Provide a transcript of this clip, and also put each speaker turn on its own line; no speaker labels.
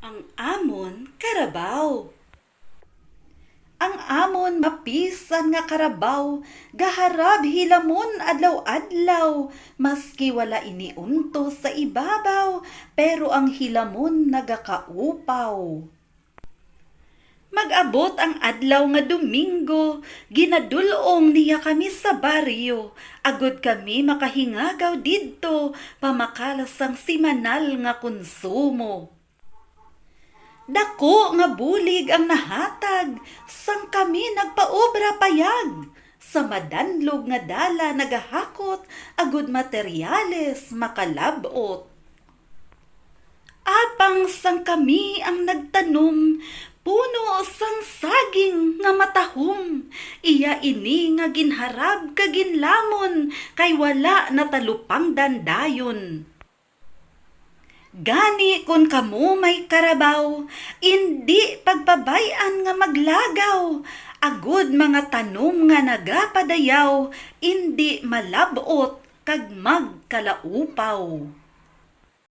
Ang amon karabaw. Ang amon mapisan nga karabaw, gaharab hilamon adlaw-adlaw, maski wala iniunto sa ibabaw, pero ang hilamon nagakaupaw. Mag-abot ang adlaw nga Domingo, ginadulong niya kami sa baryo, agod kami makahingagaw didto, pamakalas ang simanal nga konsumo. Dako nga bulig ang nahatag, sang kami nagpaobra payag. Sa madanlog nga dala nagahakot, agud materyales makalabot. Apang sang kami ang nagtanom, puno sang saging nga matahom. Iya ini nga ginharab kaginlamon, kay wala natalupang dandayon. Gani kun kamo may karabaw, indi pagpabayan nga maglagaw, agud mga tanom nga nagapadayaw, indi malabot kag magkalaupaw.